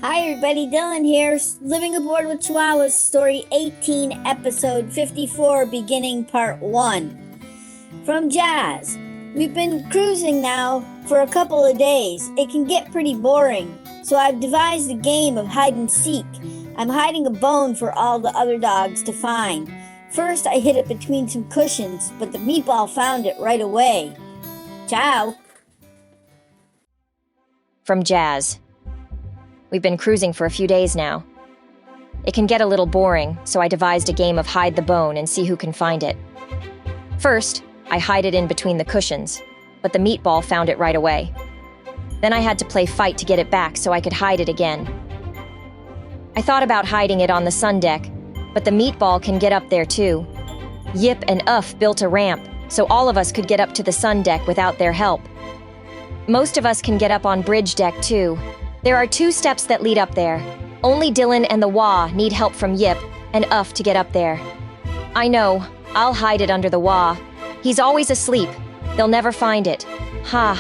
Hi everybody, Dylan here, Living Aboard with Chihuahuas, Story 18, Episode 54, beginning Part 1. From Jazz. We've been cruising now for a couple of days. It can get pretty boring, so I've devised a game of hide and seek. I'm hiding a bone for all the other dogs to find. First, I hid it between some cushions, but the meatball found it right away. Ciao. From Jazz. We've been cruising for a few days now. It can get a little boring, so I devised a game of hide the bone and see who can find it. First, I hide it in between the cushions, but the meatball found it right away. Then I had to play fight to get it back so I could hide it again. I thought about hiding it on the sun deck, but the meatball can get up there too. Yip and Uff built a ramp, so all of us could get up to the sun deck without their help. Most of us can get up on bridge deck too. There are 2 steps that lead up there. Only Dylan and the Wah need help from Yip and Uff to get up there. I know, I'll hide it under the Wah. He's always asleep. They'll never find it. Ha.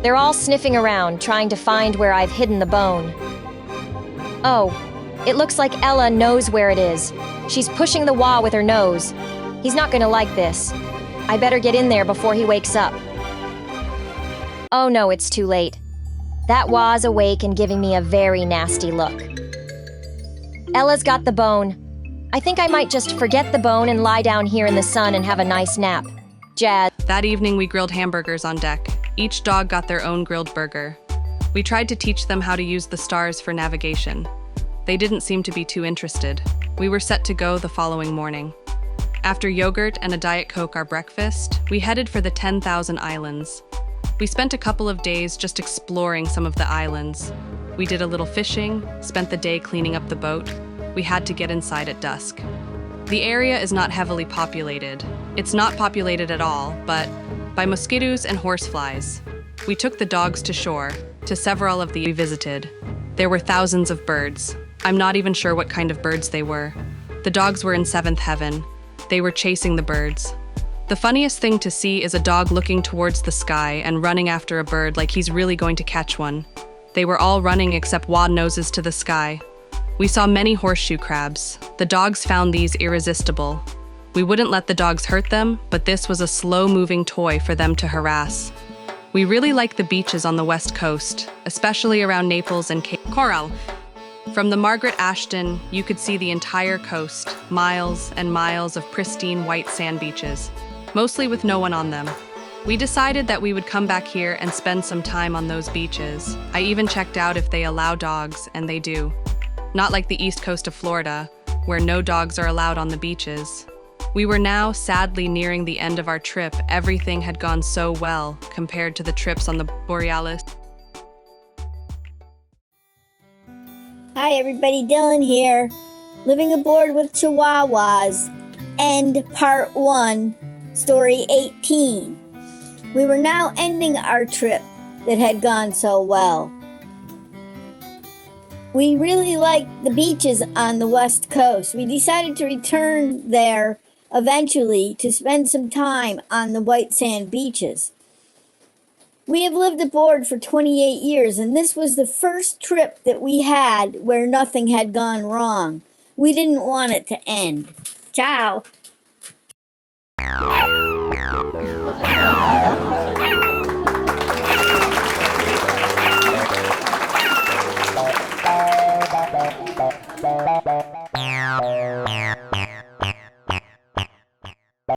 They're all sniffing around, trying to find where I've hidden the bone. Oh, it looks like Ella knows where it is. She's pushing the Wah with her nose. He's not gonna like this. I better get in there before he wakes up. Oh no, it's too late. That Wah's awake and giving me a very nasty look. Ella's got the bone. I think I might just forget the bone and lie down here in the sun and have a nice nap. Jazz. That evening we grilled hamburgers on deck. Each dog got their own grilled burger. We tried to teach them how to use the stars for navigation. They didn't seem to be too interested. We were set to go the following morning. After yogurt and a Diet Coke our breakfast, we headed for the 10,000 Islands. We spent a couple of days just exploring some of the islands. We did a little fishing, spent the day cleaning up the boat. We had to get inside at dusk. The area is not heavily populated. It's not populated at all, but by mosquitoes and horseflies. We took the dogs to shore, to several of the we visited. There were thousands of birds. I'm not even sure what kind of birds they were. The dogs were in 7th heaven. They were chasing the birds. The funniest thing to see is a dog looking towards the sky and running after a bird like he's really going to catch one. They were all running except wad noses to the sky. We saw many horseshoe crabs. The dogs found these irresistible. We wouldn't let the dogs hurt them, but this was a slow-moving toy for them to harass. We really like the beaches on the west coast, especially around Naples and Cape Coral. From the Margaret Ashton, you could see the entire coast, miles and miles of pristine white sand beaches, mostly with no one on them. We decided that we would come back here and spend some time on those beaches. I even checked out if they allow dogs, and they do. Not like the east coast of Florida, where no dogs are allowed on the beaches. We were now sadly nearing the end of our trip. Everything had gone so well compared to the trips on the Borealis. Hi everybody, Dylan here, Living Aboard with Chihuahuas, End Part 1, Story 18. We were now ending our trip that had gone so well. We really liked the beaches on the west coast. We decided to return there eventually to spend some time on the white sand beaches. We have lived aboard for 28 years, and this was the first trip that we had where nothing had gone wrong. We didn't want it to end. Ciao.